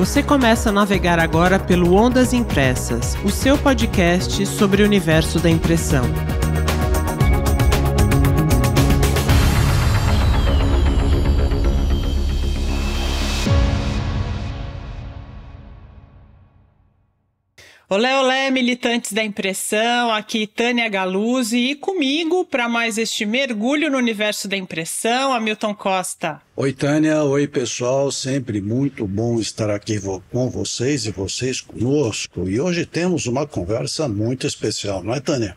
Você começa a navegar agora pelo Ondas Impressas, o seu podcast sobre o universo da impressão. Olé, olé, militantes da impressão, aqui Tânia Galuzzi e comigo para mais este mergulho no universo da impressão, Hamilton Costa. Oi, Tânia, oi pessoal, sempre muito bom estar aqui com vocês e vocês conosco. E hoje temos uma conversa muito especial, não é, Tânia?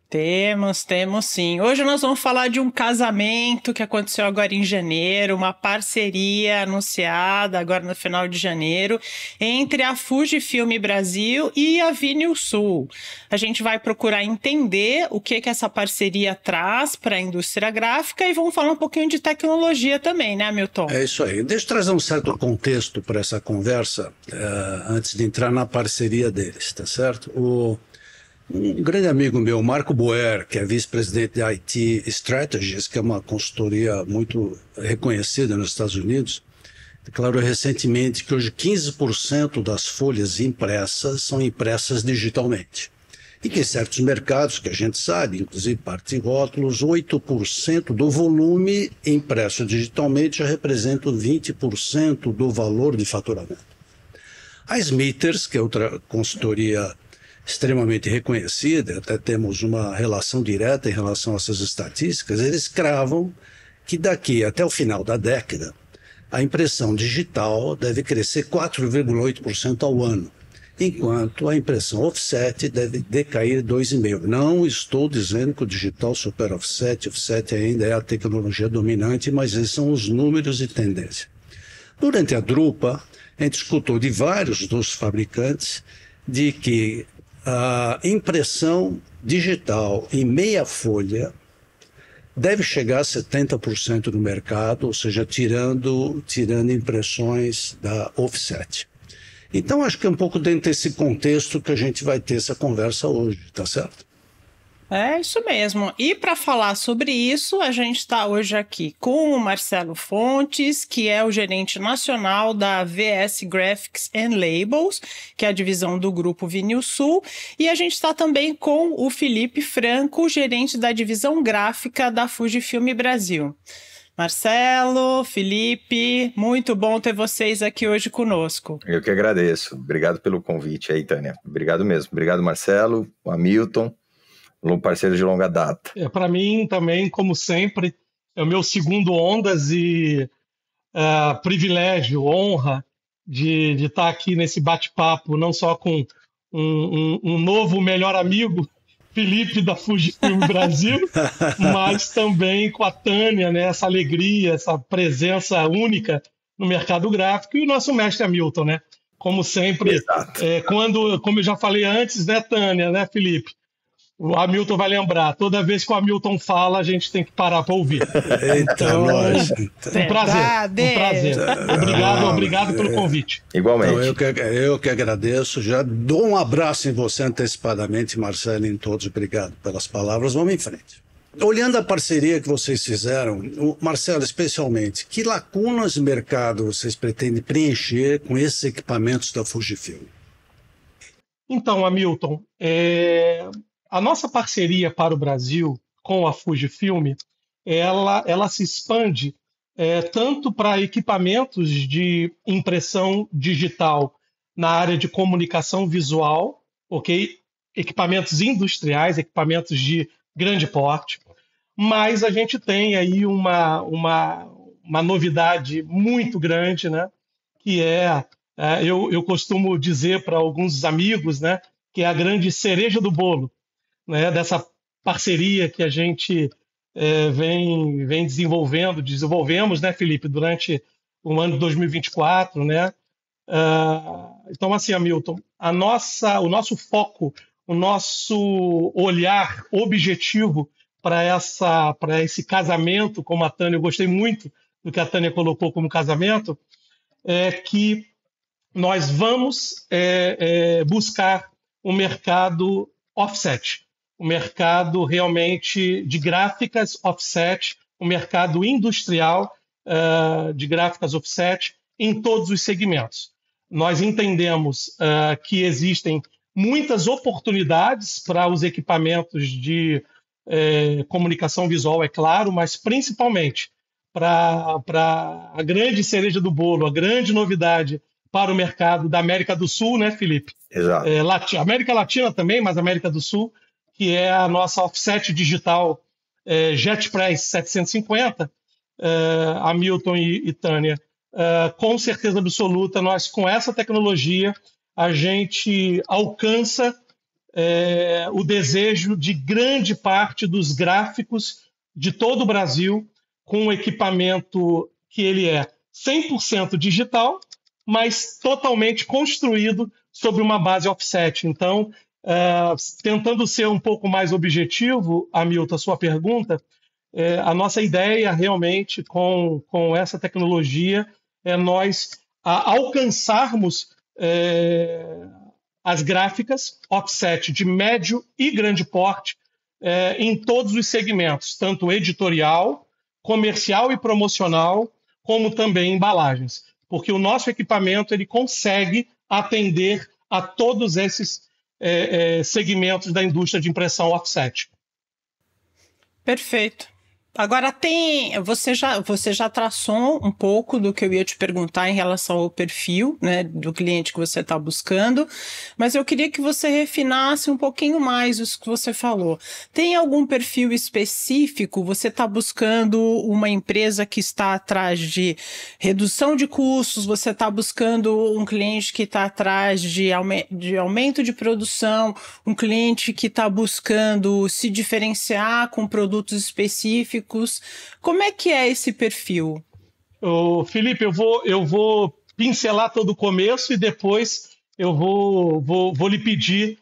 Temos sim. Hoje nós vamos falar de um casamento que aconteceu agora em janeiro, uma parceria anunciada agora no final de janeiro entre a Fujifilm Brasil e a Vinilsul. A gente vai procurar entender o que essa parceria traz para a indústria gráfica e vamos falar um pouquinho de tecnologia também, né, Hamilton? É isso aí. Deixa eu trazer um certo contexto para essa conversa antes de entrar na parceria deles, tá certo? Um grande amigo meu, Marco Boer, que é vice-presidente da IT Strategies, que é uma consultoria muito reconhecida nos Estados Unidos, declarou recentemente que hoje 15% das folhas impressas são impressas digitalmente. E que em certos mercados, que a gente sabe, inclusive partes e rótulos, 8% do volume impresso digitalmente já representa 20% do valor de faturamento. A Smithers, que é outra consultoria extremamente reconhecida, até temos uma relação direta em relação a essas estatísticas, eles cravam que daqui até o final da década, a impressão digital deve crescer 4,8% ao ano, enquanto a impressão offset deve decair 2,5%. Não estou dizendo que o digital supera offset ainda é a tecnologia dominante, mas esses são os números e tendência. Durante a Drupa, a gente escutou de vários dos fabricantes de que a impressão digital em meia folha deve chegar a 70% do mercado, ou seja, tirando impressões da offset. Então, acho que é um pouco dentro desse contexto que a gente vai ter essa conversa hoje, tá certo? É isso mesmo. E para falar sobre isso, a gente está hoje aqui com o Marcelo Fontes, que é o gerente nacional da VS Graphics and Labels, que é a divisão do grupo Vinilsul, e a gente está também com o Felipe Franco, gerente da divisão gráfica da Fujifilm Brasil. Marcelo, Felipe, muito bom ter vocês aqui hoje conosco. Eu que agradeço. Obrigado pelo convite aí, Tânia. Obrigado mesmo. Obrigado, Marcelo, o Hamilton, um parceiro de longa data. Para mim também, como sempre, é o meu segundo Ondas e privilégio, honra de estar aqui nesse bate-papo, não só com um novo melhor amigo, Felipe da Fujifilm Brasil, mas também com a Tânia, né, essa alegria, essa presença única no mercado gráfico, e o nosso mestre Hamilton, né? Como sempre, como eu já falei antes, né, Tânia, né, Felipe? O Hamilton vai lembrar, toda vez que o Hamilton fala, a gente tem que parar para ouvir. Então, um prazer. Obrigado pelo convite. Igualmente. Então, eu que agradeço, já dou um abraço em você antecipadamente, Marcelo, e em todos. Obrigado pelas palavras. Vamos em frente. Olhando a parceria que vocês fizeram, Marcelo, especialmente, que lacunas de mercado vocês pretendem preencher com esses equipamentos da Fujifilm? Então, Hamilton, a nossa parceria para o Brasil com a Fujifilm, ela se expande tanto para equipamentos de impressão digital na área de comunicação visual, ok? Equipamentos industriais, equipamentos de grande porte, mas a gente tem aí uma novidade muito grande, né? Que eu costumo dizer para alguns amigos, né? Que é a grande cereja do bolo, né, dessa parceria que a gente vem desenvolvemos, né, Felipe, durante o ano de 2024, né? Então, assim, Hamilton, o nosso foco, o nosso olhar objetivo para esse casamento, como a Tânia, eu gostei muito do que a Tânia colocou como casamento, é que nós vamos buscar um mercado offset, um mercado realmente de gráficas offset, um mercado industrial de gráficas offset em todos os segmentos. nós entendemos que existem muitas oportunidades para os equipamentos de comunicação visual, é claro, mas principalmente para a grande cereja do bolo, a grande novidade para o mercado da América do Sul, né, Felipe? Exato. América Latina também, mas América do Sul, que é a nossa offset digital JetPress 750, Hamilton e Tânia. Com certeza absoluta, nós com essa tecnologia a gente alcança o desejo de grande parte dos gráficos de todo o Brasil, com um equipamento que ele é 100% digital, mas totalmente construído sobre uma base offset. Então, tentando ser um pouco mais objetivo, Hamilton, a sua pergunta, a nossa ideia realmente com essa tecnologia é nós alcançarmos as gráficas offset de médio e grande porte em todos os segmentos, tanto editorial, comercial e promocional, como também embalagens, porque o nosso equipamento ele consegue atender a todos esses segmentos da indústria de impressão offset. Perfeito. Agora você já traçou um pouco do que eu ia te perguntar em relação ao perfil, né, do cliente que você está buscando, mas eu queria que você refinasse um pouquinho mais isso que você falou. Tem algum perfil específico? Você está buscando uma empresa que está atrás de redução de custos? Você está buscando um cliente que está atrás de aumento de produção? Um cliente que está buscando se diferenciar com produtos específicos? Como é que é esse perfil? Felipe, eu vou pincelar todo o começo e depois eu vou lhe pedir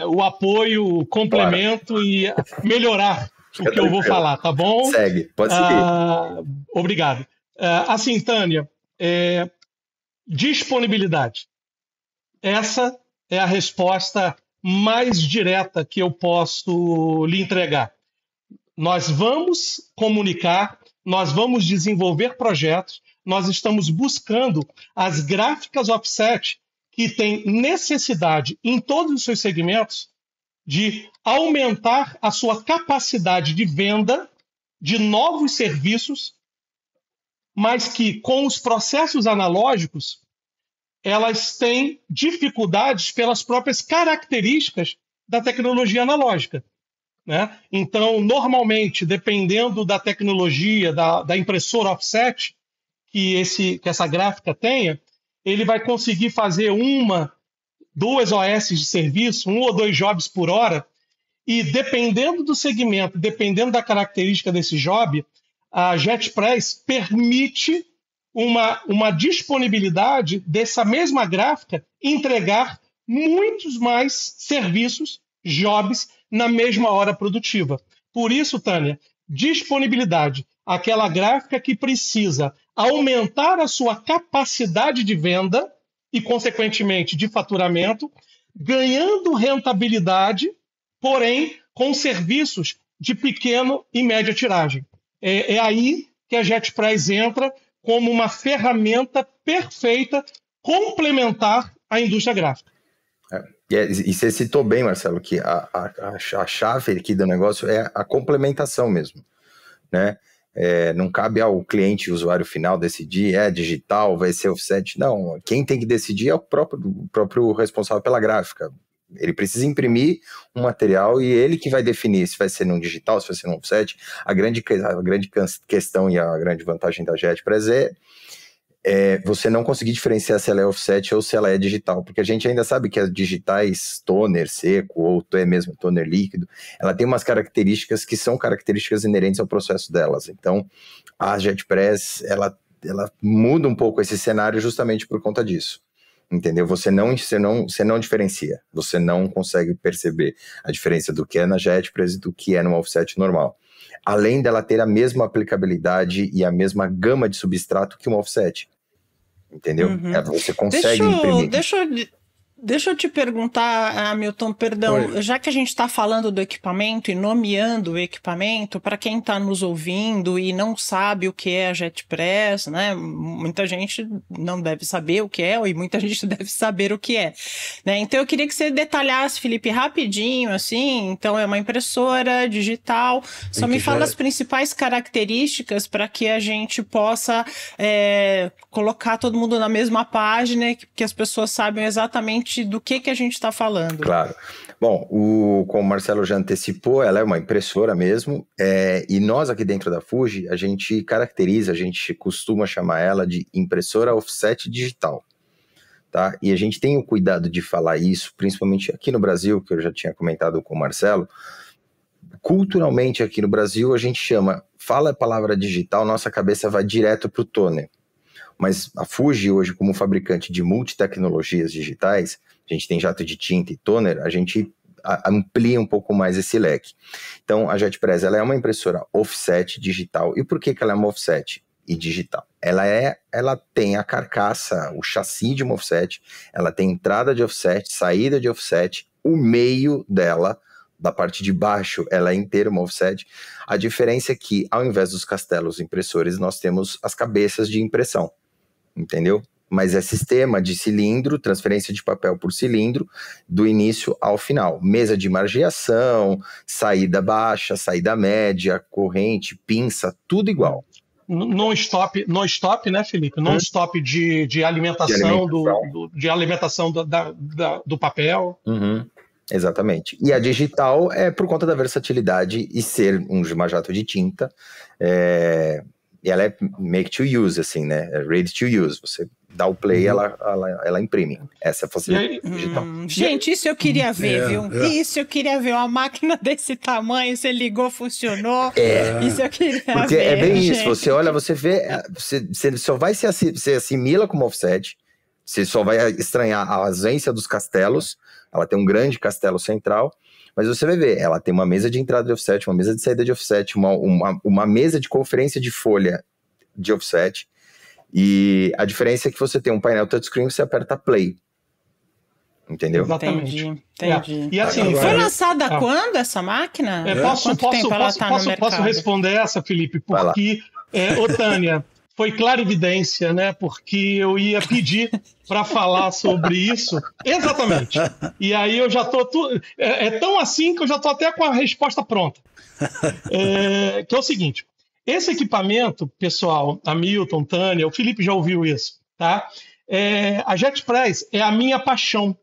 o apoio, o complemento e melhorar o que eu vou falar, tá bom? Segue, pode seguir. Obrigado. Assim, Tânia, disponibilidade. Essa é a resposta mais direta que eu posso lhe entregar. Nós vamos comunicar, nós vamos desenvolver projetos, nós estamos buscando as gráficas offset que têm necessidade em todos os seus segmentos de aumentar a sua capacidade de venda de novos serviços, mas que com os processos analógicos elas têm dificuldades pelas próprias características da tecnologia analógica. Né? Então, normalmente, dependendo da tecnologia, da impressora offset que essa gráfica tenha, ele vai conseguir fazer 2 OS de serviço, 1 ou 2 jobs por hora, e dependendo do segmento, dependendo da característica desse job, a JetPress permite uma disponibilidade dessa mesma gráfica entregar muitos mais serviços, jobs, na mesma hora produtiva. Por isso, Tânia, disponibilidade, aquela gráfica que precisa aumentar a sua capacidade de venda e, consequentemente, de faturamento, ganhando rentabilidade, porém, com serviços de pequeno e média tiragem. É aí que a JetPress entra como uma ferramenta perfeita, complementar à indústria gráfica. E você citou bem, Marcelo, que a chave aqui do negócio é a complementação mesmo, né? Não cabe ao cliente, usuário final, decidir, digital, vai ser offset. Não, quem tem que decidir é o próprio responsável pela gráfica. Ele precisa imprimir um material e ele que vai definir se vai ser num digital, se vai ser num offset. A grande questão e a grande vantagem da JetPress é você não conseguir diferenciar se ela é offset ou se ela é digital, porque a gente ainda sabe que as digitais toner seco ou mesmo toner líquido, ela tem umas características que são características inerentes ao processo delas. Então, a JetPress, ela muda um pouco esse cenário justamente por conta disso. Entendeu? Você não diferencia, você não consegue perceber a diferença do que é na JetPress e do que é numa offset normal. Além dela ter a mesma aplicabilidade e a mesma gama de substrato que uma offset. Entendeu? Uhum. Você consegue imprimir. Deixa eu te perguntar, Hamilton, perdão, Oi. já que a gente está falando do equipamento e nomeando o equipamento, para quem está nos ouvindo e não sabe o que é a JetPress, né? Muita gente não deve saber o que é, e muita gente deve saber o que é, né? Então eu queria que você detalhasse, Felipe, rapidinho, assim. Então é uma impressora digital, só me fala as principais características para que a gente possa colocar todo mundo na mesma página, que as pessoas saibam exatamente do que a gente está falando. Claro. Bom, como o Marcelo já antecipou, ela é uma impressora mesmo, e nós aqui dentro da Fuji, a gente costuma chamar ela de impressora offset digital, tá? E a gente tem o cuidado de falar isso, principalmente aqui no Brasil, que eu já tinha comentado com o Marcelo. Culturalmente aqui no Brasil, a gente fala a palavra digital, nossa cabeça vai direto para o toner. Mas a Fuji hoje, como fabricante de multitecnologias digitais, a gente tem jato de tinta e toner, a gente amplia um pouco mais esse leque. Então, a JetPress, ela é uma impressora offset digital. E por que ela é uma offset e digital? Ela tem a carcaça, o chassi de uma offset, ela tem entrada de offset, saída de offset, o meio dela, da parte de baixo, ela é inteira uma offset. A diferença é que, ao invés dos castelos impressores, nós temos as cabeças de impressão. Entendeu? Mas é sistema de cilindro, transferência de papel por cilindro, do início ao final. Mesa de margeação, saída baixa, saída média, corrente, pinça, tudo igual. Non-stop, né, Felipe? Non-stop de alimentação, de alimentação do papel. Uhum. Exatamente. E a digital é por conta da versatilidade e ser uma jato de tinta. E ela é make to use, assim, né? É ready to use. Você dá o play, ela imprime. Essa é a facilidade digital. Gente, isso eu queria ver, viu? Isso eu queria ver. Uma máquina desse tamanho, você ligou, funcionou. Isso eu queria ver. Porque é bem isso. Você olha, você vê, você só vai se assimila como offset, você só vai estranhar a ausência dos castelos. Ela tem um grande castelo central, mas você vai ver, ela tem uma mesa de entrada de offset, uma mesa de saída de offset, uma mesa de conferência de folha de offset, e a diferença é que você tem um painel touchscreen e você aperta play. Entendeu? Exatamente. Entendi. E assim, foi lançada quando essa máquina? Posso responder essa, Felipe? Porque, Tânia, foi clarividência, né? Porque eu ia pedir para falar sobre isso. Exatamente. E aí eu já tô... É tão assim que eu já tô até com a resposta pronta. Que é o seguinte. Esse equipamento, pessoal, Hamilton, Tânia, o Felipe já ouviu isso, tá? A JetPress é a minha paixão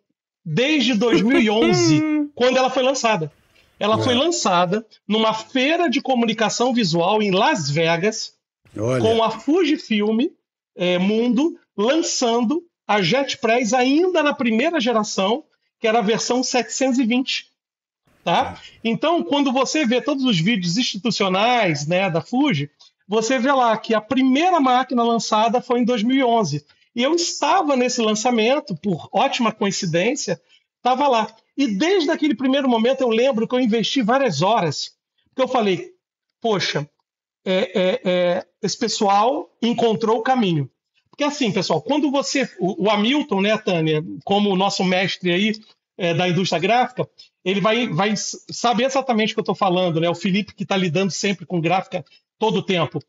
desde 2011, quando ela foi lançada. Ela foi lançada numa feira de comunicação visual em Las Vegas, com a Fujifilm Mundo lançando a JetPress ainda na primeira geração, que era a versão 720. Tá? Então, quando você vê todos os vídeos institucionais, né, da Fuji, você vê lá que a primeira máquina lançada foi em 2011. E eu estava nesse lançamento, por ótima coincidência, estava lá. E desde aquele primeiro momento eu lembro que eu investi várias horas, porque eu falei, poxa, esse pessoal encontrou o caminho. Porque assim, pessoal, quando você... O Hamilton, né, Tânia, como o nosso mestre aí da indústria gráfica, ele vai saber exatamente o que eu estou falando, né? O Felipe, que está lidando sempre com gráfica todo o tempo.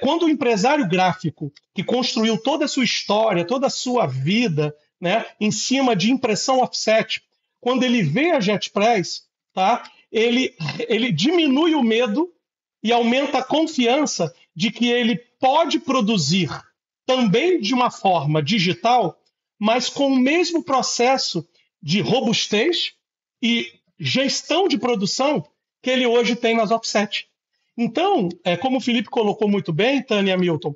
Quando o empresário gráfico, que construiu toda a sua história, toda a sua vida, né, em cima de impressão offset, quando ele vê a JetPress, tá, ele diminui o medo e aumenta a confiança de que ele pode produzir também de uma forma digital, mas com o mesmo processo de robustez e gestão de produção que ele hoje tem nas offset. Então, como o Felipe colocou muito bem, Tânia e Hamilton,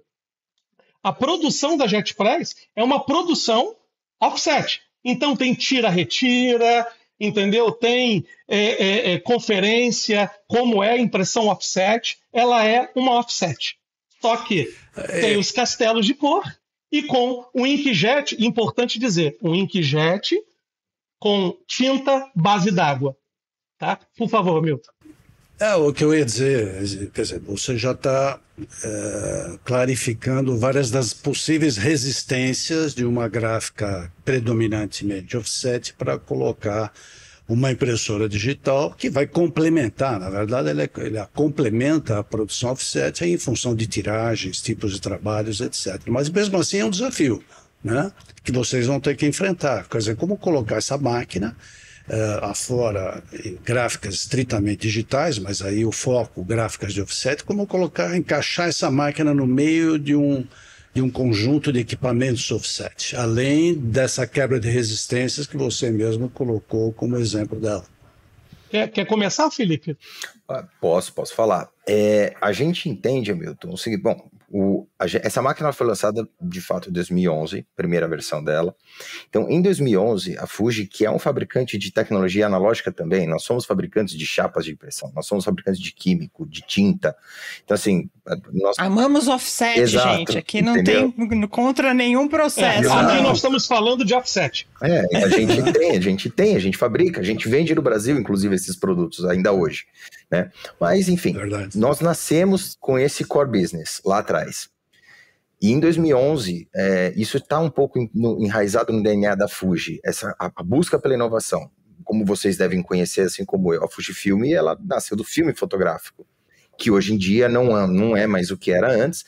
a produção da JetPress é uma produção offset. Então tem tira-retira, entendeu? Tem conferência, como é impressão offset, ela é uma offset. Só que tem os castelos de cor e com o inkjet, importante dizer, um inkjet com tinta base d'água. Tá? Por favor, Milton. O que eu ia dizer, quer dizer, você já está clarificando várias das possíveis resistências de uma gráfica predominantemente offset para colocar uma impressora digital que vai complementar, na verdade, ela complementa a produção offset em função de tiragens, tipos de trabalhos, etc. Mas mesmo assim é um desafio, né, que vocês vão ter que enfrentar. Quer dizer, como colocar essa máquina afora gráficas estritamente digitais, mas aí o foco, gráficas de offset, como encaixar essa máquina no meio de um conjunto de equipamentos offset, além dessa quebra de resistências que você mesmo colocou como exemplo dela. Quer começar, Felipe? Posso falar. A gente entende, Hamilton, o seguinte, bom, essa máquina foi lançada, de fato, em 2011, primeira versão dela. Então, em 2011, a Fuji, que é um fabricante de tecnologia analógica também, nós somos fabricantes de chapas de impressão, nós somos fabricantes de químico, de tinta. Então, assim... nós... Amamos offset, exato, gente. Aqui não entendeu? Tem contra nenhum processo. Aqui nós estamos falando de offset. A gente fabrica, a gente vende no Brasil, inclusive, esses produtos ainda hoje, né? Mas, enfim, verdade. Nós nascemos com esse core business lá atrás. E em 2011, isso está um pouco enraizado no DNA da Fuji, a busca pela inovação. Como vocês devem conhecer, assim como eu, a Fujifilm, ela nasceu do filme fotográfico, que hoje em dia não é mais o que era antes,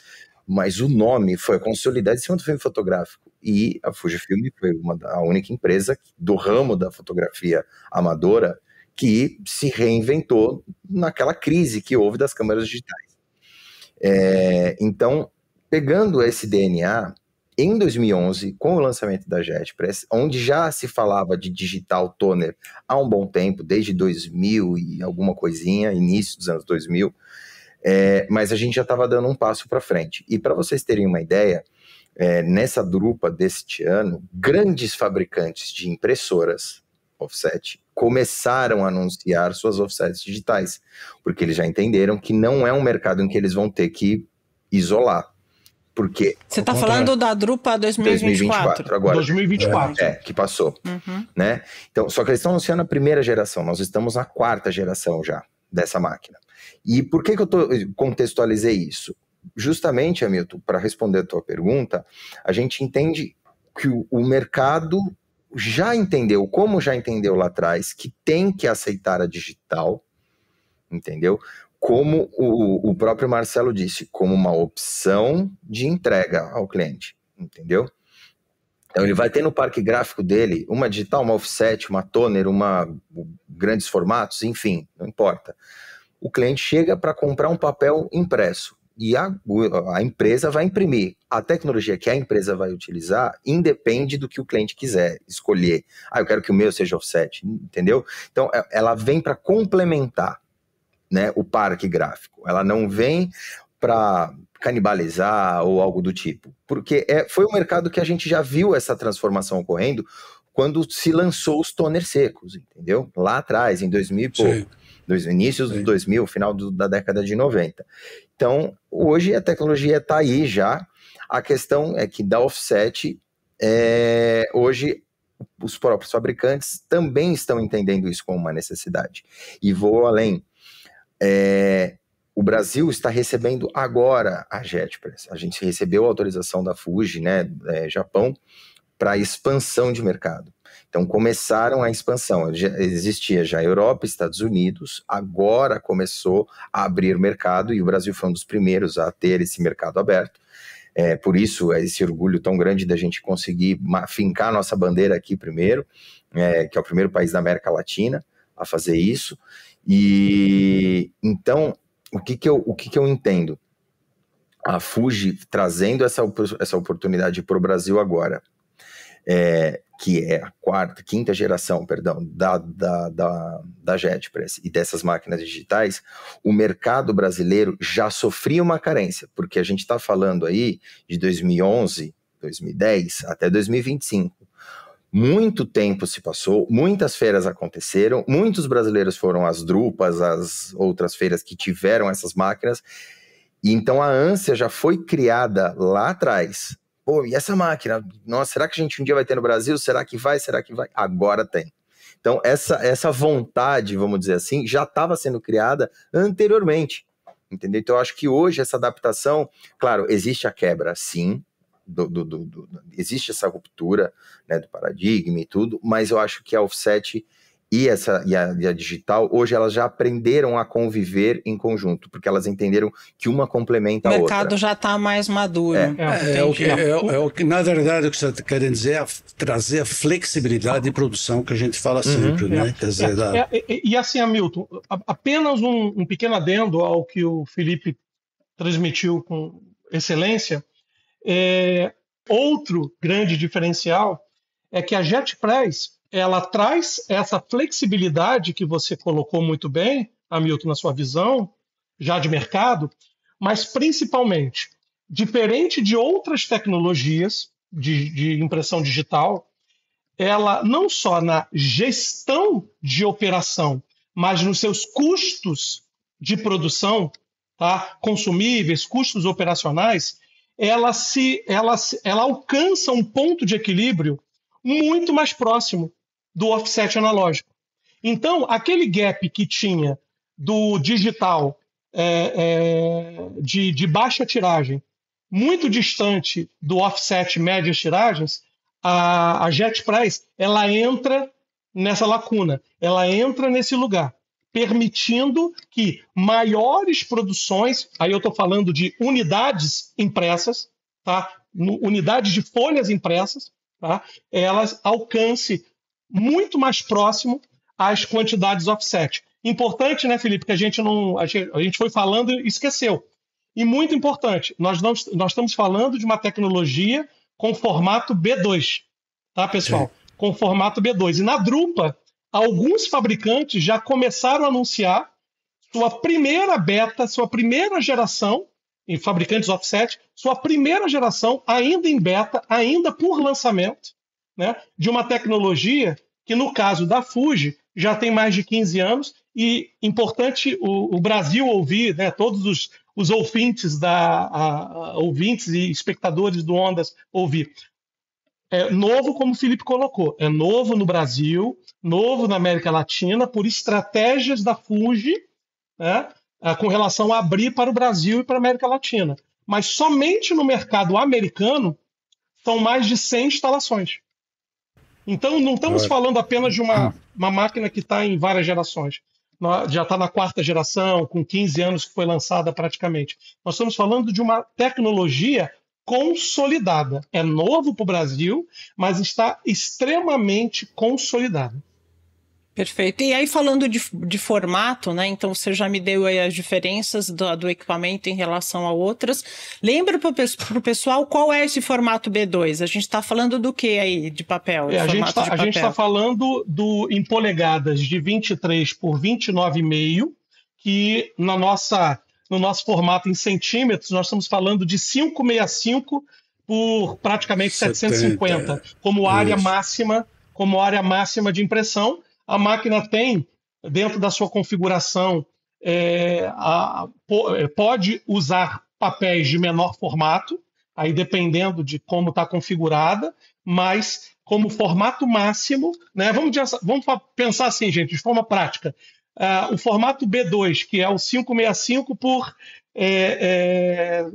mas o nome foi consolidado em cima do filme fotográfico. E a Fujifilm foi a única empresa do ramo da fotografia amadora que se reinventou naquela crise que houve das câmeras digitais. Então, pegando esse DNA, em 2011, com o lançamento da JetPress, onde já se falava de digital toner há um bom tempo, desde 2000 e alguma coisinha, início dos anos 2000, mas a gente já estava dando um passo para frente. E para vocês terem uma ideia, nessa drupa deste ano, grandes fabricantes de impressoras offset começaram a anunciar suas offsets digitais, porque eles já entenderam que não é um mercado em que eles vão ter que isolar. Porque você está falando da drupa 2024 agora. 2024. Que passou. Né? Então, só que eles estão anunciando a primeira geração, nós estamos na quarta geração já dessa máquina. E por que eu contextualizei isso? Justamente, Hamilton, para responder a tua pergunta, a gente entende que o mercado já entendeu, como já entendeu lá atrás, que tem que aceitar a digital, entendeu? Como o próprio Marcelo disse, como uma opção de entrega ao cliente, entendeu? Então ele vai ter no parque gráfico dele uma digital, uma offset, uma toner, grandes formatos, enfim, não importa. O cliente chega para comprar um papel impresso e a empresa vai imprimir. A tecnologia que a empresa vai utilizar independe do que o cliente quiser escolher. Eu quero que o meu seja offset, entendeu? Então ela vem para complementar, né, o parque gráfico. Ela não vem para canibalizar ou algo do tipo. Porque foi um mercado que a gente já viu essa transformação ocorrendo quando se lançou os toners secos, entendeu? Lá atrás, em 2000 e pouco. Dos inícios dos 2000, final da década de 90. Então, hoje a tecnologia está aí já. A questão é que da offset, hoje os próprios fabricantes também estão entendendo isso como uma necessidade. E vou além. O Brasil está recebendo agora a JetPress. A gente recebeu a autorização da Fuji, né, Japão, para expansão de mercado. Então começaram a expansão, existia já Europa, Estados Unidos, agora começou a abrir mercado e o Brasil foi um dos primeiros a ter esse mercado aberto. Por isso esse orgulho tão grande da gente conseguir fincar nossa bandeira aqui primeiro, que é o primeiro país da América Latina a fazer isso. E então, o que eu entendo? A Fuji trazendo essa oportunidade para o Brasil agora, que é a quinta geração, da JetPress e dessas máquinas digitais, o mercado brasileiro já sofria uma carência, porque a gente está falando aí de 2011, 2010 até 2025. Muito tempo se passou, muitas feiras aconteceram, muitos brasileiros foram às drupas, às outras feiras que tiveram essas máquinas, e então a ânsia já foi criada lá atrás. E essa máquina? Nossa, será que a gente um dia vai ter no Brasil? Será que vai? Agora tem. Então, essa vontade, vamos dizer assim, já estava sendo criada anteriormente, entendeu? Então, eu acho que hoje essa adaptação, claro, existe a quebra, sim, existe essa ruptura, né, do paradigma e tudo, mas eu acho que a offset e a digital, hoje elas já aprenderam a conviver em conjunto, porque elas entenderam que uma complementa a outra. O mercado já está mais maduro. O que, na verdade, o que você está querendo dizer é trazer a flexibilidade de produção que a gente fala sempre, né? Quer dizer, e assim, Hamilton, apenas um pequeno adendo ao que o Felipe transmitiu com excelência. Outro grande diferencial é que a JetPress, ela traz essa flexibilidade que você colocou muito bem, Hamilton, na sua visão, já de mercado, mas principalmente, diferente de outras tecnologias de impressão digital, ela não só na gestão de operação, mas nos seus custos de produção, tá? Consumíveis, custos operacionais, ela alcança um ponto de equilíbrio muito mais próximo do offset analógico. Então, aquele gap que tinha do digital de baixa tiragem, muito distante do offset médias tiragens, a JetPress, ela entra nessa lacuna, ela entra nesse lugar, permitindo que maiores produções, aí eu estou falando de unidades impressas, tá? Unidades de folhas impressas, tá? Elas alcancem muito mais próximo às quantidades offset. Importante, né, Felipe, que a gente foi falando e esqueceu. E muito importante, nós estamos falando de uma tecnologia com formato B2, tá, pessoal? Sim. Com formato B2. E na Drupa, alguns fabricantes já começaram a anunciar sua primeira beta, sua primeira geração, em fabricantes offset, sua primeira geração, ainda em beta, ainda por lançamento, né, de uma tecnologia que, no caso da Fuji, já tem mais de 15 anos, e importante o Brasil ouvir, né, todos os ouvintes, ouvintes e espectadores do Ondas ouvir. É novo, como o Felipe colocou, é novo no Brasil, novo na América Latina, por estratégias da Fuji, né, com relação a abrir para o Brasil e para a América Latina. Mas somente no mercado americano são mais de 100 instalações. Então, não estamos falando apenas de uma máquina que está em várias gerações. Já está na 4ª geração, com 15 anos que foi lançada praticamente. Nós estamos falando de uma tecnologia consolidada. É novo para o Brasil, mas está extremamente consolidado. Perfeito. E aí, falando de formato, né? Então, você já me deu aí as diferenças do equipamento em relação a outras. Lembra para o pessoal qual é esse formato B2? A gente está falando do que aí de papel? A gente está falando em polegadas de 23 por 29,5, que no nosso formato em centímetros, nós estamos falando de 565 por praticamente 750, como área máxima de impressão. A máquina tem, dentro da sua configuração, pode usar papéis de menor formato, aí dependendo de como está configurada, mas como formato máximo, né, vamos pensar assim, gente, de forma prática. O formato B2, que é o 565 por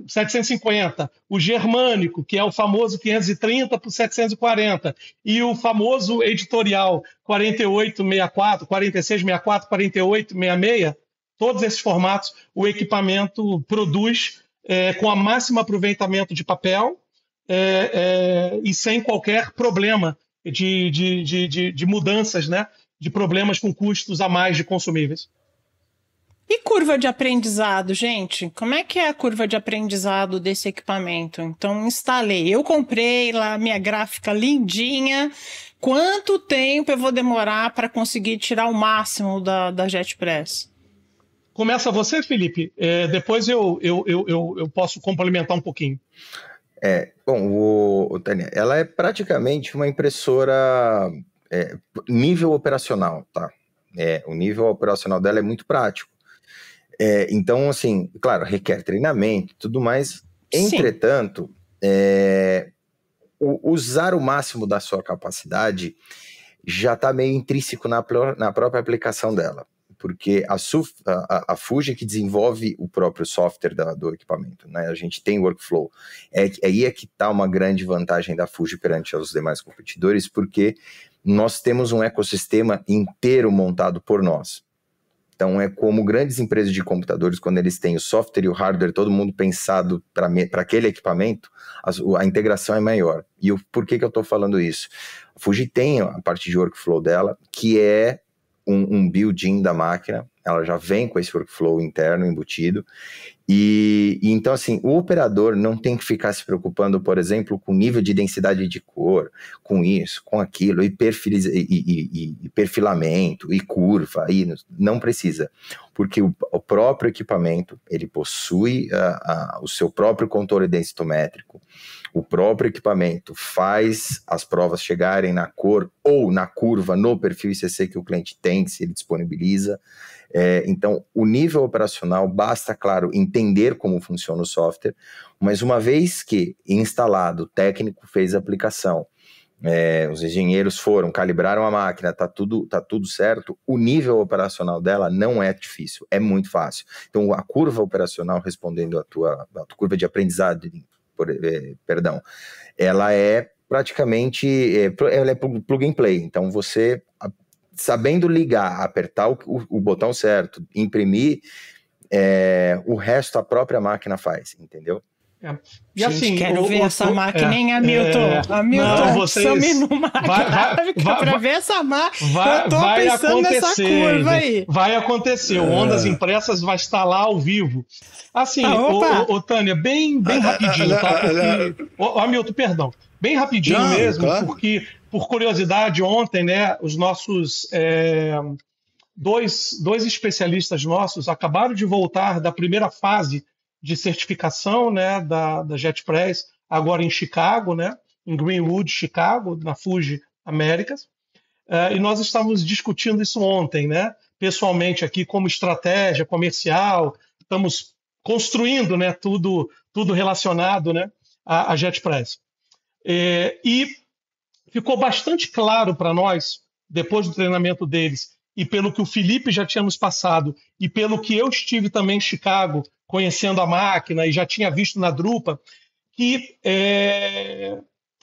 750, o germânico, que é o famoso 530 por 740, e o famoso editorial 4864, 4664, 4866, todos esses formatos o equipamento produz com a máximo aproveitamento de papel e sem qualquer problema de mudanças, né? De problemas com custos a mais de consumíveis. E curva de aprendizado, gente? Como é que é a curva de aprendizado desse equipamento? Então, instalei. Eu comprei lá minha gráfica lindinha. Quanto tempo eu vou demorar para conseguir tirar o máximo da JetPress? Começa você, Felipe. Depois eu posso complementar um pouquinho. Tânia, ela é praticamente uma impressora nível operacional, tá? O nível operacional dela é muito prático. Então, assim, claro, requer treinamento e tudo mais. Entretanto, usar o máximo da sua capacidade já está meio intrínseco na própria aplicação dela, porque a Fuji que desenvolve o próprio software do equipamento, né? A gente tem workflow. Aí é que está uma grande vantagem da Fuji perante os demais competidores, porque nós temos um ecossistema inteiro montado por nós. Então é como grandes empresas de computadores, quando eles têm o software e o hardware, todo mundo pensado para aquele equipamento, a integração é maior. E por que eu estou falando isso? A Fuji tem a parte de workflow dela, que é um build-in da máquina, ela já vem com esse workflow interno embutido, e então assim, o operador não tem que ficar se preocupando, por exemplo, com nível de densidade de cor, com isso, com aquilo, e perfilamento, e curva, não precisa, porque o próprio equipamento, ele possui o seu próprio controle densitométrico, o próprio equipamento faz as provas chegarem na cor ou na curva, no perfil ICC que o cliente tem, se ele disponibiliza. Então, o nível operacional, basta, claro, entender como funciona o software, mas uma vez que instalado, o técnico fez a aplicação, os engenheiros calibraram a máquina, tá tudo certo, o nível operacional dela não é difícil, é muito fácil. Então, a curva operacional, respondendo a tua curva de aprendizado, ela é praticamente ela é plug and play. Então você, sabendo ligar, apertar o botão certo, imprimir, o resto a própria máquina faz, enteu? E assim, quero ver essa máquina, hein, Hamilton? Hamilton, some numa gráfica para ver essa máquina. Eu tô pensando nessa curva aí. Vai acontecer. O Ondas Impressas vai estar lá ao vivo. Assim, Tânia, bem rapidinho, tá? Hamilton, perdão. Bem rapidinho mesmo, claro. Porque, por curiosidade, ontem, né, os nossos dois especialistas nossos acabaram de voltar da primeira fase de certificação, né, da JetPress, agora em Chicago, né, em Greenwood, Chicago, na Fuji Américas, e nós estávamos discutindo isso ontem, né, pessoalmente aqui como estratégia comercial, estamos construindo, né, tudo relacionado, né, à JetPress. E ficou bastante claro para nós, depois do treinamento deles, e pelo que o Felipe já tinha nos passado, e pelo que eu estive também em Chicago, conhecendo a máquina e já tinha visto na Drupa, que,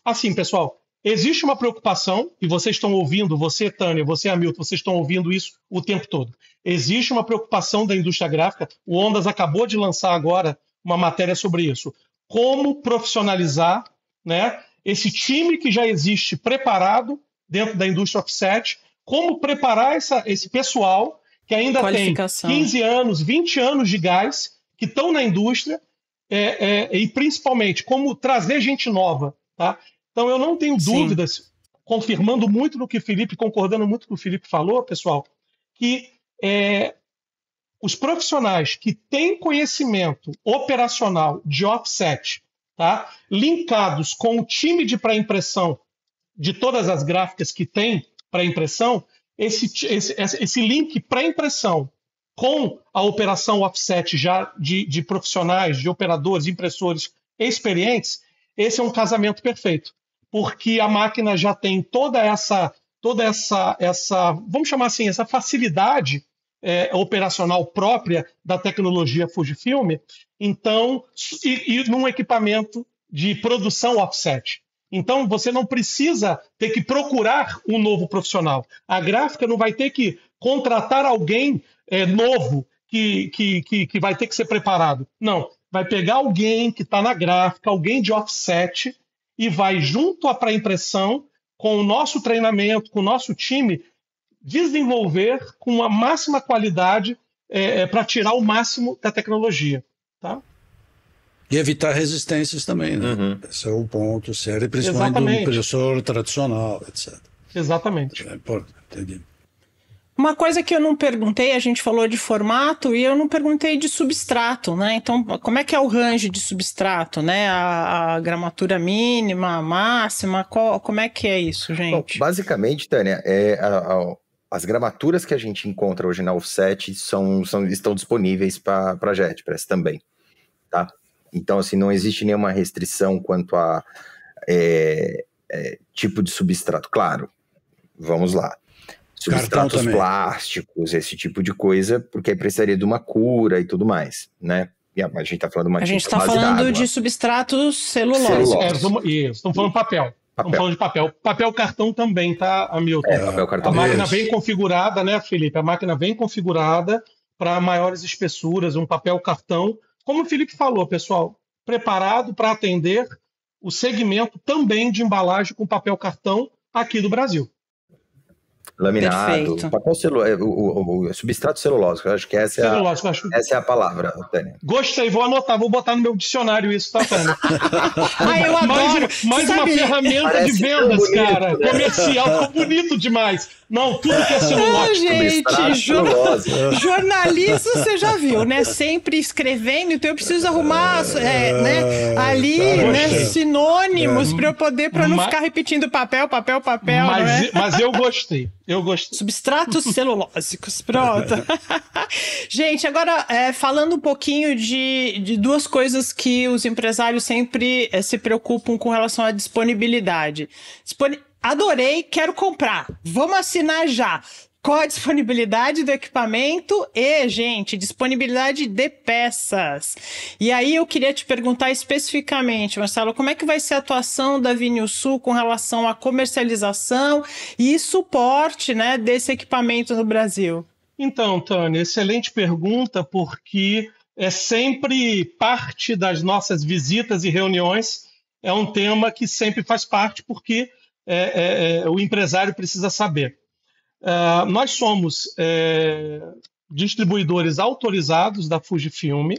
assim, pessoal, existe uma preocupação, e vocês estão ouvindo, você, Tânia, você, Hamilton, vocês estão ouvindo isso o tempo todo. Existe uma preocupação da indústria gráfica, o Ondas acabou de lançar agora uma matéria sobre isso. Como profissionalizar, né, esse time que já existe preparado dentro da indústria offset, como preparar esse pessoal que ainda tem 15 anos, 20 anos de gás, que estão na indústria, e principalmente como trazer gente nova. Tá? Então eu não tenho dúvidas, confirmando muito no que o Felipe, concordando muito com o que o Felipe falou, pessoal, que os profissionais que têm conhecimento operacional de offset, tá? Linkados com o time de pré-impressão de todas as gráficas que tem pré-impressão, esse link pré-impressão com a operação offset já de profissionais, de operadores, impressores experientes, esse é um casamento perfeito, porque a máquina já tem toda essa vamos chamar assim, essa facilidade operacional própria da tecnologia Fujifilm, então, e num equipamento de produção offset. Então, você não precisa ter que procurar um novo profissional. A gráfica não vai ter que contratar alguém novo que vai ter que ser preparado. Não, vai pegar alguém que está na gráfica, alguém de offset, e vai, junto à pré-impressão, com o nosso treinamento, com o nosso time, desenvolver com a máxima qualidade para tirar o máximo da tecnologia. Tá? E evitar resistências também, né? Uhum. Esse é o ponto sério, principalmente do impressor tradicional, etc. Exatamente. Entendi. Uma coisa que eu não perguntei, a gente falou de formato e eu não perguntei de substrato, né? Então, como é que é o range de substrato, né? A gramatura mínima, máxima, como é que é isso, gente? Bom, basicamente, Tânia, as gramaturas que a gente encontra hoje na offset estão disponíveis para a JetPress também, tá? Então, assim, não existe nenhuma restrição quanto a tipo de substrato. Claro, vamos lá. Substratos plásticos, esse tipo de coisa, porque aí precisaria de uma cura e tudo mais, né? E a gente está falando de uma tinta base d'água. A gente está falando de substratos celulósicos. Isso, estamos falando papel. Estamos falando de papel. Papel cartão também, tá, Hamilton? Papel cartão. A máquina vem configurada, né, Felipe? A máquina vem configurada para maiores espessuras, um papel cartão. Como o Felipe falou, pessoal, preparado para atender o segmento também de embalagem com papel cartão aqui do Brasil. Laminado, papel o substrato celulósico, eu acho que essa é a palavra, Tânia. Gostei, vou anotar, vou botar no meu dicionário isso, tá, Tânia? Eu adoro. Mais uma ferramenta de vendas, bonito, cara, né? Comercial, ficou bonito demais. Não, tudo que é celulósico. Gente, jornalista você já viu, né? Sempre escrevendo, então eu preciso arrumar ali sinônimos para eu poder, para não ficar repetindo papel. Mas eu gostei. Substratos celulósicos, pronto. Gente, agora falando um pouquinho de duas coisas que os empresários sempre se preocupam com relação à disponibilidade. Adorei, quero comprar. Vamos assinar já. Qual a disponibilidade do equipamento e, gente, disponibilidade de peças. E aí eu queria te perguntar especificamente, Marcelo, como é que vai ser a atuação da Vinilsul com relação à comercialização e suporte, né, desse equipamento no Brasil? Então, Tânia, excelente pergunta, porque é sempre parte das nossas visitas e reuniões, é um tema que sempre faz parte, porque o empresário precisa saber. Nós somos distribuidores autorizados da Fujifilm,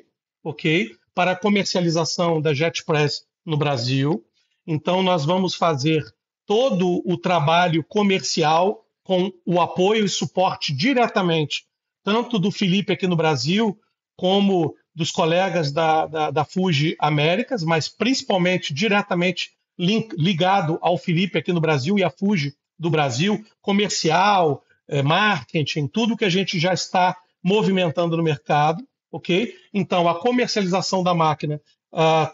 ok? Para a comercialização da JetPress no Brasil. Então, nós vamos fazer todo o trabalho comercial com o apoio e suporte diretamente, tanto do Felipe aqui no Brasil, como dos colegas da Fuji Américas, mas principalmente diretamente ligado ao Felipe aqui no Brasil e à Fuji do Brasil, comercial, marketing, tudo que a gente já está movimentando no mercado, ok? Então, a comercialização da máquina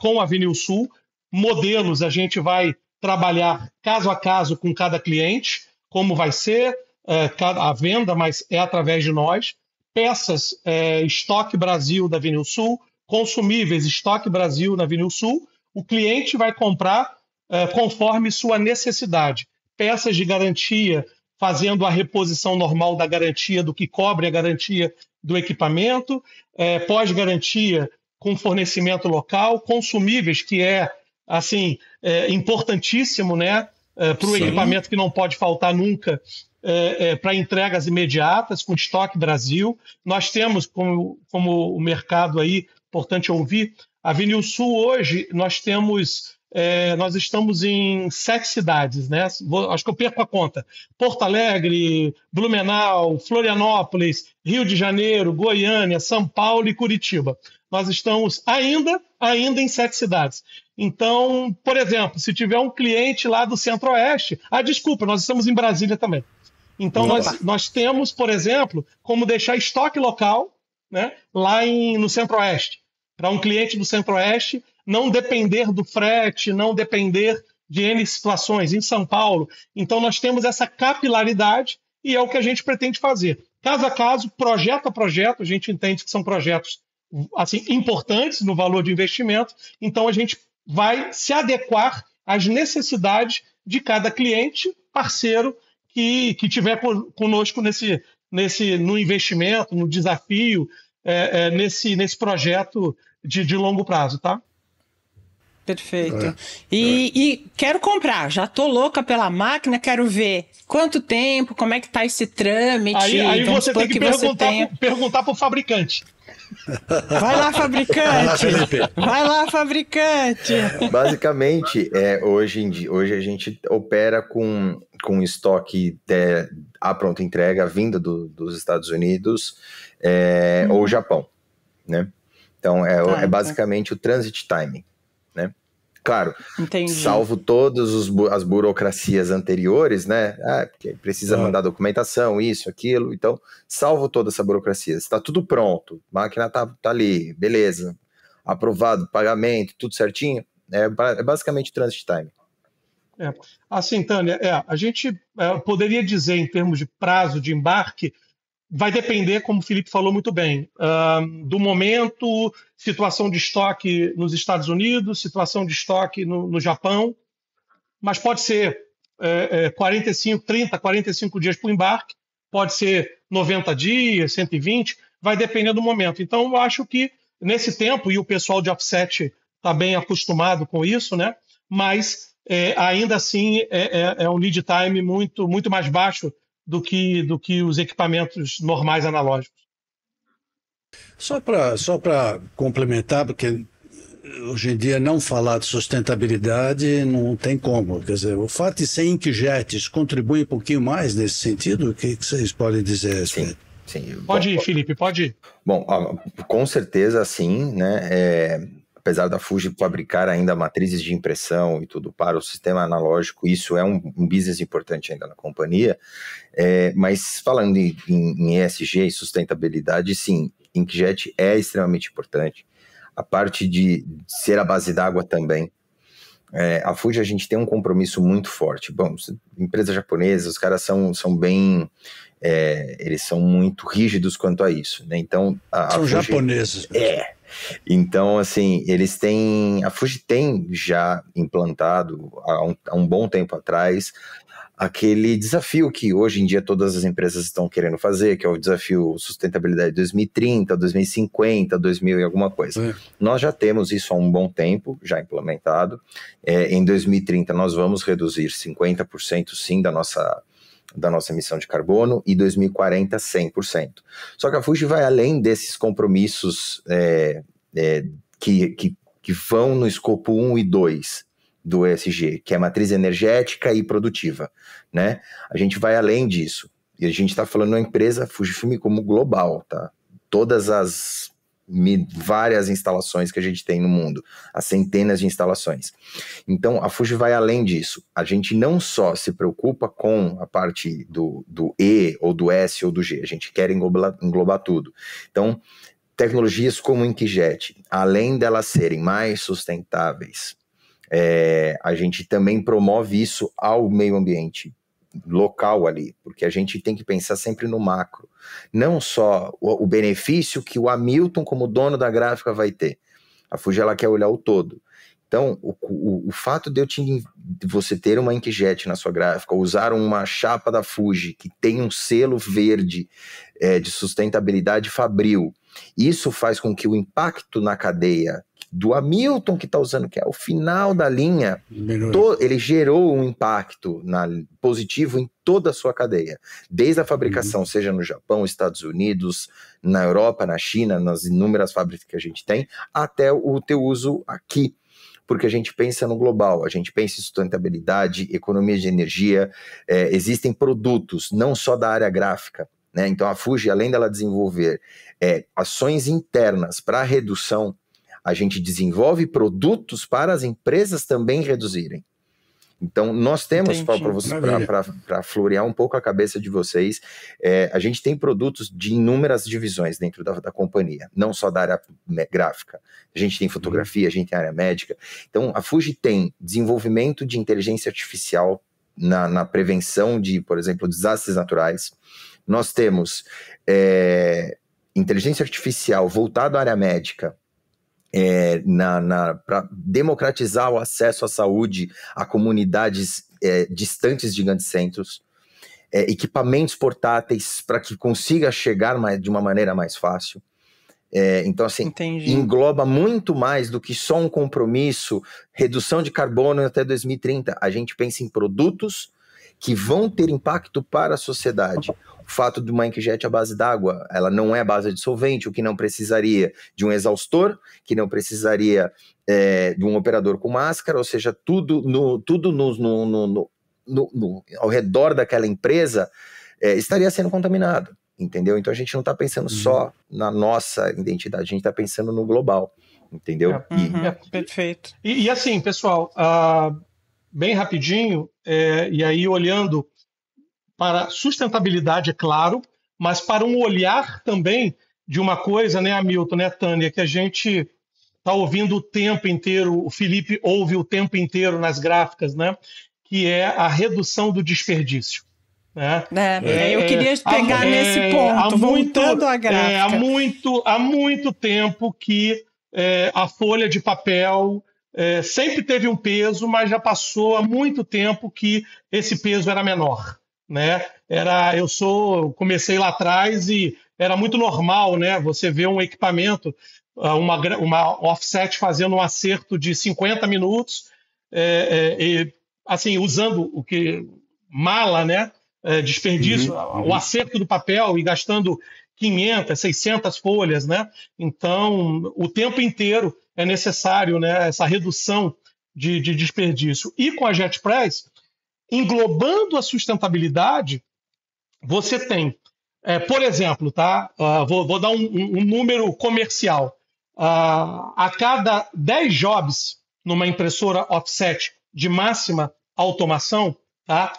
com a Vinilsul, modelos a gente vai trabalhar caso a caso com cada cliente, como vai ser a venda, mas é através de nós. Peças, estoque Brasil da Vinilsul, consumíveis, estoque Brasil na Vinilsul. O cliente vai comprar conforme sua necessidade. Peças de garantia, fazendo a reposição normal da garantia, do que cobre a garantia do equipamento, pós-garantia com fornecimento local, consumíveis, que é importantíssimo, né, para o equipamento que não pode faltar nunca, para entregas imediatas, com estoque Brasil. Nós temos, como o mercado aí, importante ouvir, a Vinilsul hoje, nós estamos em 7 cidades, né? Acho que eu perco a conta. Porto Alegre, Blumenau, Florianópolis, Rio de Janeiro, Goiânia, São Paulo e Curitiba. Nós estamos ainda em 7 cidades. Então, por exemplo, se tiver um cliente lá do Centro-Oeste... desculpa, nós estamos em Brasília também. Então, nós temos, por exemplo, como deixar estoque local, né, lá no Centro-Oeste. Para um cliente do Centro-Oeste não depender do frete, não depender de N situações em São Paulo. Então, nós temos essa capilaridade e é o que a gente pretende fazer. Caso a caso, projeto a projeto, a gente entende que são projetos importantes no valor de investimento, então a gente vai se adequar às necessidades de cada cliente, parceiro que tiver conosco no investimento, no desafio, nesse projeto de longo prazo, tá? Perfeito. E quero comprar, já tô louca pela máquina, quero ver quanto tempo, como é que tá esse trâmite. Aí você tem que perguntar para o fabricante. Vai lá, fabricante! Vai lá, fabricante! Basicamente, hoje a gente opera com estoque à pronta entrega, vinda dos Estados Unidos ou Japão, né? Então, é basicamente o transit time, né? Claro, entendi. Salvo todas as burocracias anteriores, né? Porque precisa mandar documentação, isso, aquilo. Então, salvo toda essa burocracia. Está tudo pronto, a máquina tá ali, beleza. Aprovado, pagamento, tudo certinho. É basicamente transit time. Assim, Tânia, a gente poderia dizer, em termos de prazo de embarque, vai depender, como o Felipe falou muito bem, do momento, situação de estoque nos Estados Unidos, situação de estoque no Japão, mas pode ser 45 dias para o embarque, pode ser 90 dias, 120, vai depender do momento. Então, eu acho que nesse tempo, e o pessoal de offset está bem acostumado com isso, né? Mas ainda assim é um lead time muito, muito mais baixo do que os equipamentos normais analógicos. Só para complementar, porque hoje em dia não falar de sustentabilidade não tem como. Quer dizer, o fato de ser inkjets contribui um pouquinho mais nesse sentido? O que vocês podem dizer? Sim. Pode ir, Felipe, pode ir. Bom, com certeza sim, né? Apesar da Fuji fabricar ainda matrizes de impressão e tudo para o sistema analógico, isso é um business importante ainda na companhia, mas falando em ESG e sustentabilidade, sim, inkjet é extremamente importante. A parte de ser a base d'água também. A Fuji, a gente tem um compromisso muito forte. Bom, empresa japonesa, os caras são bem... eles são muito rígidos quanto a isso, né? Então, são Fuji, japoneses. Então, assim, a Fuji tem já implantado há um bom tempo atrás aquele desafio que hoje em dia todas as empresas estão querendo fazer, que é o desafio sustentabilidade 2030, 2050, 2000 e alguma coisa. Nós já temos isso há um bom tempo, já implementado. Em 2030 nós vamos reduzir 50% sim da nossa emissão de carbono, e 2040 100%. Só que a Fuji vai além desses compromissos que vão no escopo 1 e 2 do ESG, que é matriz energética e produtiva, né? A gente vai além disso, e a gente está falando de uma empresa Fujifilm como global, tá? Todas as várias instalações que a gente tem no mundo, as centenas de instalações. Então, a Fuji vai além disso. A gente não só se preocupa com a parte do E, ou do S, ou do G, a gente quer englobar tudo. Então, tecnologias como o inkjet, além delas serem mais sustentáveis, a gente também promove isso ao meio ambiente local ali, porque a gente tem que pensar sempre no macro, não só o benefício que o Hamilton como dono da gráfica vai ter. A Fuji, ela quer olhar o todo. Então, o fato de você ter uma inkjet na sua gráfica, usar uma chapa da Fuji que tem um selo verde de sustentabilidade Fabril, isso faz com que o impacto na cadeia do Hamilton que está usando, que é o final da linha, ele gerou um impacto positivo em toda a sua cadeia, desde a fabricação, seja no Japão, Estados Unidos, na Europa, na China, nas inúmeras fábricas que a gente tem, até o teu uso aqui, porque a gente pensa no global, a gente pensa em sustentabilidade, economia de energia, existem produtos, não só da área gráfica, né? Então a Fuji, além dela desenvolver ações internas para redução, a gente desenvolve produtos para as empresas também reduzirem. Então, nós temos, para florear um pouco a cabeça de vocês, a gente tem produtos de inúmeras divisões dentro da companhia, não só da área gráfica. A gente tem fotografia, a gente tem área médica. Então, a Fuji tem desenvolvimento de inteligência artificial na prevenção de, por exemplo, desastres naturais. Nós temos inteligência artificial voltada à área médica, para democratizar o acesso à saúde a comunidades distantes de grandes centros, equipamentos portáteis para que consiga chegar de uma maneira mais fácil. Então, assim, engloba muito mais do que só um compromisso, redução de carbono até 2030. A gente pensa em produtos que vão ter impacto para a sociedade. O fato de uma inkjet à base d'água, ela não é à base de solvente, o que não precisaria de um exaustor, que não precisaria de um operador com máscara, ou seja, tudo ao redor daquela empresa estaria sendo contaminado, entendeu? Então a gente não está pensando só na nossa identidade, a gente está pensando no global, entendeu? Perfeito. E assim, pessoal, bem rapidinho, e aí olhando para sustentabilidade, é claro, mas para um olhar também de uma coisa, né, Hamilton, né, Tânia, que a gente está ouvindo o tempo inteiro, o Felipe ouve o tempo inteiro nas gráficas, né, que é a redução do desperdício. Né? Eu queria pegar nesse ponto, voltando à gráfica. Há muito tempo que a folha de papel sempre teve um peso, mas já passou há muito tempo que esse peso era menor. Né? Comecei lá atrás e era muito normal, né? Você ver um equipamento, uma offset fazendo um acerto de 50 minutos, assim, usando mala, né? Desperdício, o acerto do papel e gastando 500, 600 folhas, né? Então, o tempo inteiro é necessário, né, essa redução de desperdício. E com a JetPress, englobando a sustentabilidade, você tem, por exemplo, tá? Vou dar um número comercial. A cada 10 jobs numa impressora offset de máxima automação, tá?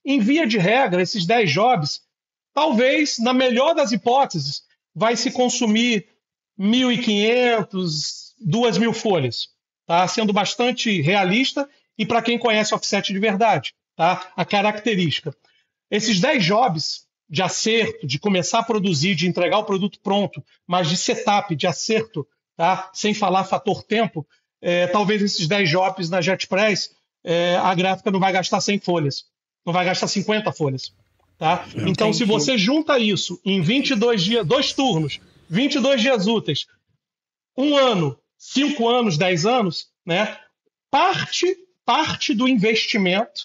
Em via de regra, esses 10 jobs, talvez, na melhor das hipóteses, vai se consumir 1.500, 2.000 folhas, tá? Sendo bastante realista e para quem conhece offset de verdade, tá? A característica. Esses 10 jobs de acerto, de começar a produzir, de entregar o produto pronto, mas de setup, de acerto, tá? Sem falar fator tempo, talvez esses 10 jobs na JetPress, a gráfica não vai gastar 100 folhas. Não vai gastar 50 folhas. Tá? Então, se você junta isso em 22 dias, 2 turnos, 22 dias úteis, 1 ano, 5 anos, 10 anos, né? Parte do investimento,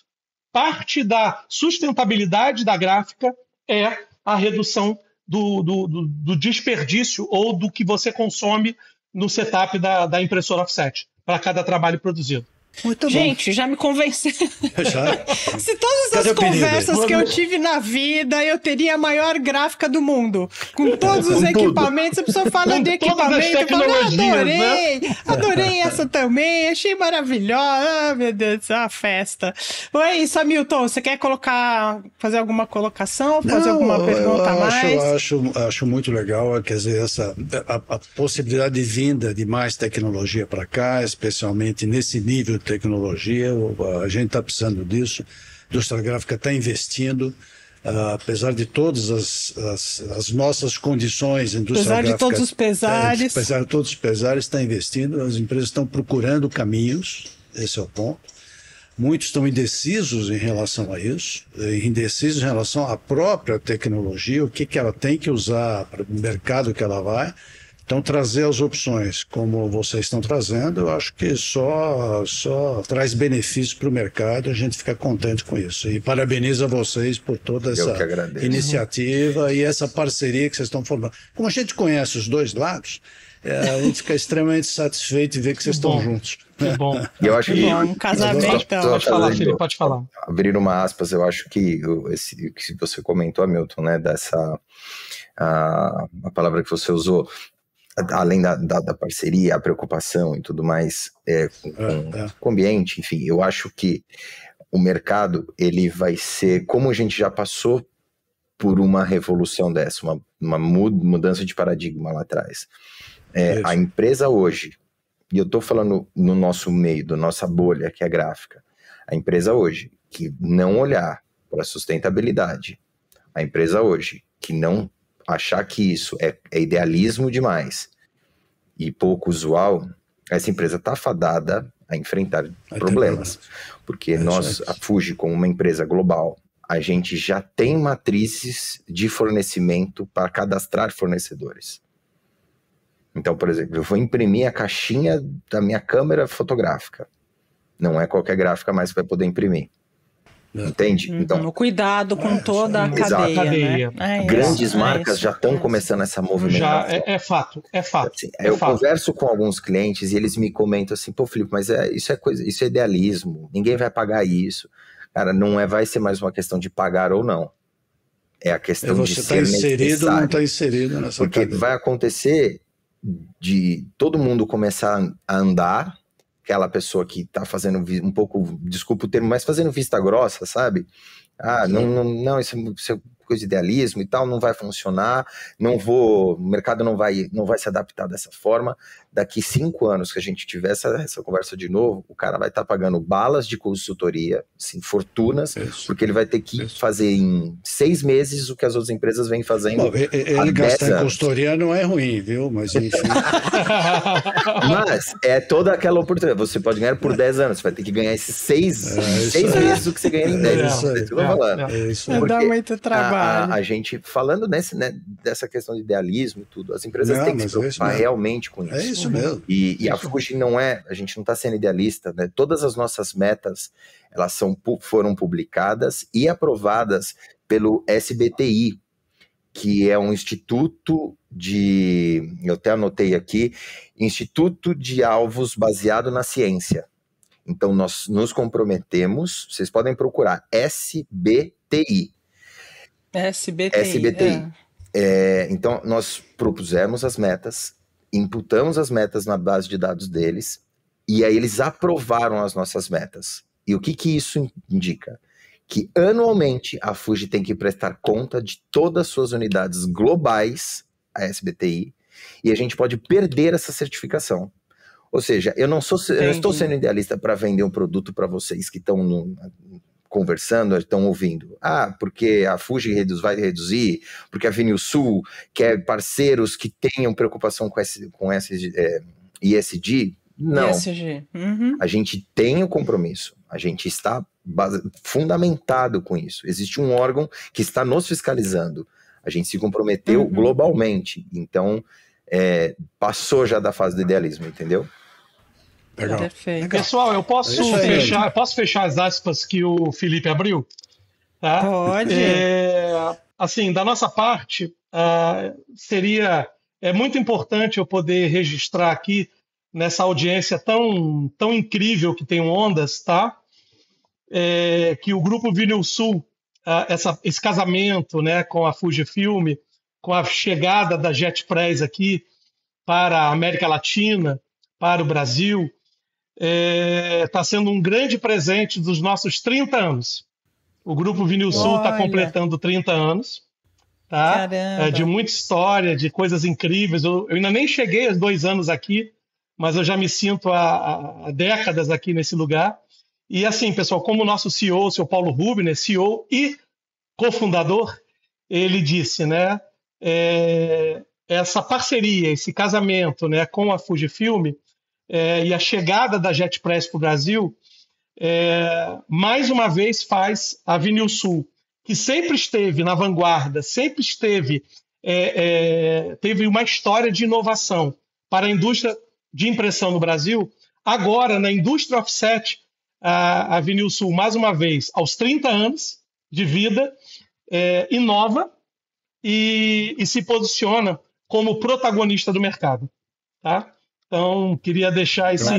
parte da sustentabilidade da gráfica é a redução do desperdício ou do que você consome no setup da impressora offset para cada trabalho produzido. Muito Gente, já me convenceu. Se todas as conversas que eu tive na vida, eu teria a maior gráfica do mundo. Com todos os equipamentos, a pessoa fala de equipamento, eu falo, adorei essa também, achei maravilhosa. Meu Deus, é uma festa. Bom, é isso, Hamilton, você quer fazer alguma colocação, fazer alguma pergunta a mais? Acho muito legal, quer dizer, a possibilidade de vinda de mais tecnologia para cá, especialmente nesse nível de tecnologia, a gente está precisando disso, a indústria gráfica está investindo, apesar de todas as nossas condições, a indústria apesar gráfica, de todos os pesares, apesar de todos os pesares, está investindo, as empresas estão procurando caminhos, esse é o ponto. Muitos estão indecisos em relação a isso, indecisos em relação à própria tecnologia, o que ela tem que usar para o mercado que ela vai. Então, trazer as opções como vocês estão trazendo, eu acho que só traz benefícios para o mercado, a gente fica contente com isso. E parabenizo a vocês por toda essa iniciativa e essa parceria que vocês estão formando. Como a gente conhece os dois lados, a gente fica extremamente satisfeito em ver que vocês estão juntos. Que bom. E eu acho que um casamento. Pode falar, Felipe, pode falar. Abrir uma aspas, eu acho que que você comentou, Hamilton, né, a palavra que você usou, além da parceria, a preocupação e tudo mais com o ambiente, enfim, eu acho que o mercado, ele vai ser, como a gente já passou por uma revolução dessa, uma mudança de paradigma lá atrás. A empresa hoje, e eu estou falando no nosso meio, da nossa bolha, que é a gráfica, a empresa hoje que não olhar para a sustentabilidade, a empresa hoje que não achar que isso é idealismo demais e pouco usual, essa empresa está fadada a enfrentar problemas. Porque a Fuji, como uma empresa global, a gente já tem matrizes de fornecimento para cadastrar fornecedores. Então, por exemplo, eu vou imprimir a caixinha da minha câmera fotográfica. Não é qualquer gráfica mais que vai poder imprimir. Entende? Então, cuidado com toda a cadeia. Né? Grandes marcas já estão começando essa movimentação. É fato. Assim, eu converso com alguns clientes e eles me comentam assim, pô, Felipe, mas isso é idealismo, ninguém vai pagar isso. Cara, vai ser mais uma questão de pagar ou não. É a questão de ser inserido ou não está inserido nessa Porque cadeia. Vai acontecer de todo mundo começar a andar, aquela pessoa que está fazendo um pouco, desculpa o termo, mas fazendo vista grossa, sabe? Não, isso coisa de idealismo e tal, não vai funcionar, o mercado não vai se adaptar dessa forma. Daqui 5 anos que a gente tiver essa conversa de novo, o cara vai estar pagando balas de consultoria, assim, fortunas, porque ele vai ter que fazer em 6 meses o que as outras empresas vêm fazendo. Bom, ele gastar em consultoria não é ruim, viu? Mas enfim. Mas é toda aquela oportunidade. Você pode ganhar por 10 anos, você vai ter que ganhar esses 6 meses o que você ganha em 10 anos. Dá muito trabalho. A gente, falando dessa questão de idealismo e tudo, as empresas têm que se preocupar realmente com isso. É isso mesmo. E a Fuji a gente não está sendo idealista, né? Todas as nossas metas, elas foram publicadas e aprovadas pelo SBTI, que é um instituto eu até anotei aqui, Instituto de Alvos Baseado na Ciência. Então, nós nos comprometemos, vocês podem procurar, SBTI. SBTI. Então, nós propusemos as metas, imputamos as metas na base de dados deles, e aí eles aprovaram as nossas metas. E o que isso indica? Que anualmente a Fuji tem que prestar conta de todas as suas unidades globais, a SBTI, e a gente pode perder essa certificação. Ou seja, eu não estou sendo idealista para vender um produto para vocês que estão conversando, estão ouvindo. Porque a Fuji vai reduzir, porque a Vinilsul quer parceiros que tenham preocupação com ESG. Não. ESG. Uhum. A gente tem o compromisso, a gente está fundamentado com isso. Existe um órgão que está nos fiscalizando. A gente se comprometeu globalmente. Então, passou já da fase do idealismo, entendeu? Legal. Perfeito. Pessoal, eu posso fechar as aspas que o Felipe abriu? Tá? Pode. Assim, da nossa parte, é muito importante eu poder registrar aqui, nessa audiência tão incrível que tem o Ondas, tá? Que o Grupo Vinilsul, esse casamento, né, com a Fujifilm, com a chegada da JetPress aqui para a América Latina, para o Brasil, está sendo um grande presente dos nossos 30 anos. O Grupo Vinilsul está completando 30 anos, tá? De muita história, de coisas incríveis. Eu ainda nem cheguei aos 2 anos aqui, mas eu já me sinto há décadas aqui nesse lugar. E assim, pessoal, como o nosso CEO, o seu Paulo Rubner, CEO e cofundador, ele disse, né, essa parceria, esse casamento, né, com a Fujifilm e a chegada da JetPress para o Brasil, mais uma vez faz a Vinilsul, que sempre esteve na vanguarda, sempre teve uma história de inovação para a indústria de impressão no Brasil. Agora, na indústria offset, a Vinilsul, mais uma vez, aos 30 anos de vida, inova e se posiciona como protagonista do mercado. Tá? Então, queria deixar esse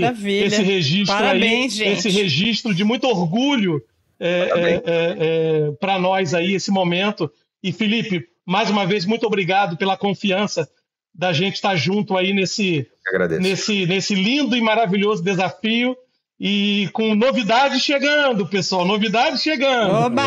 registro. Parabéns, gente. Esse registro de muito orgulho para nós aí, esse momento. E, Felipe, mais uma vez, muito obrigado pela confiança da gente estar junto aí nesse lindo e maravilhoso desafio. E com novidades chegando, pessoal, novidades chegando. Oba,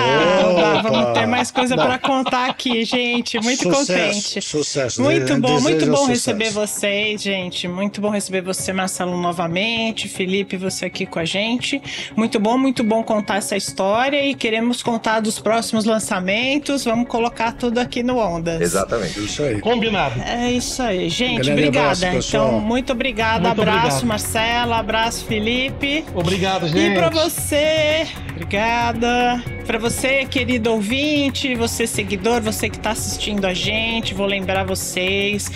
vamos ter mais coisa para contar aqui, gente. Muito contente. Sucesso. Muito bom receber vocês, gente. Muito bom receber você, Marcelo, novamente. Felipe, você aqui com a gente. Muito bom contar essa história e queremos contar dos próximos lançamentos. Vamos colocar tudo aqui no Ondas. Exatamente. Isso aí. Combinado. É isso aí, gente. Obrigada. Então, muito obrigada. Abraço, Marcelo. Abraço, Felipe. Obrigado, gente. E para você, obrigada. Para você, querido ouvinte, você seguidor, você que está assistindo a gente, vou lembrar vocês,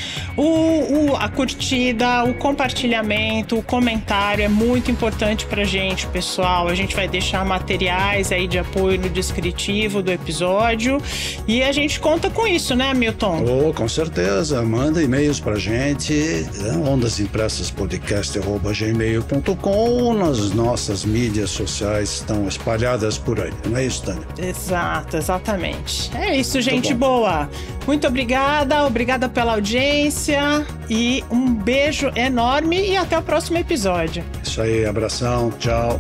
a curtida, o compartilhamento, o comentário é muito importante pra gente, pessoal. A gente vai deixar materiais aí de apoio no descritivo do episódio e a gente conta com isso, né, Milton? Com certeza. Manda e-mails pra gente, ondasimpressaspodcast@gmail.com. Nas nossas mídias sociais estão espalhadas por aí, não é isso, Tânia? Exato, exatamente. É isso, gente boa. Muito obrigada pela audiência e um beijo enorme e até o próximo episódio. Isso aí, abração, tchau.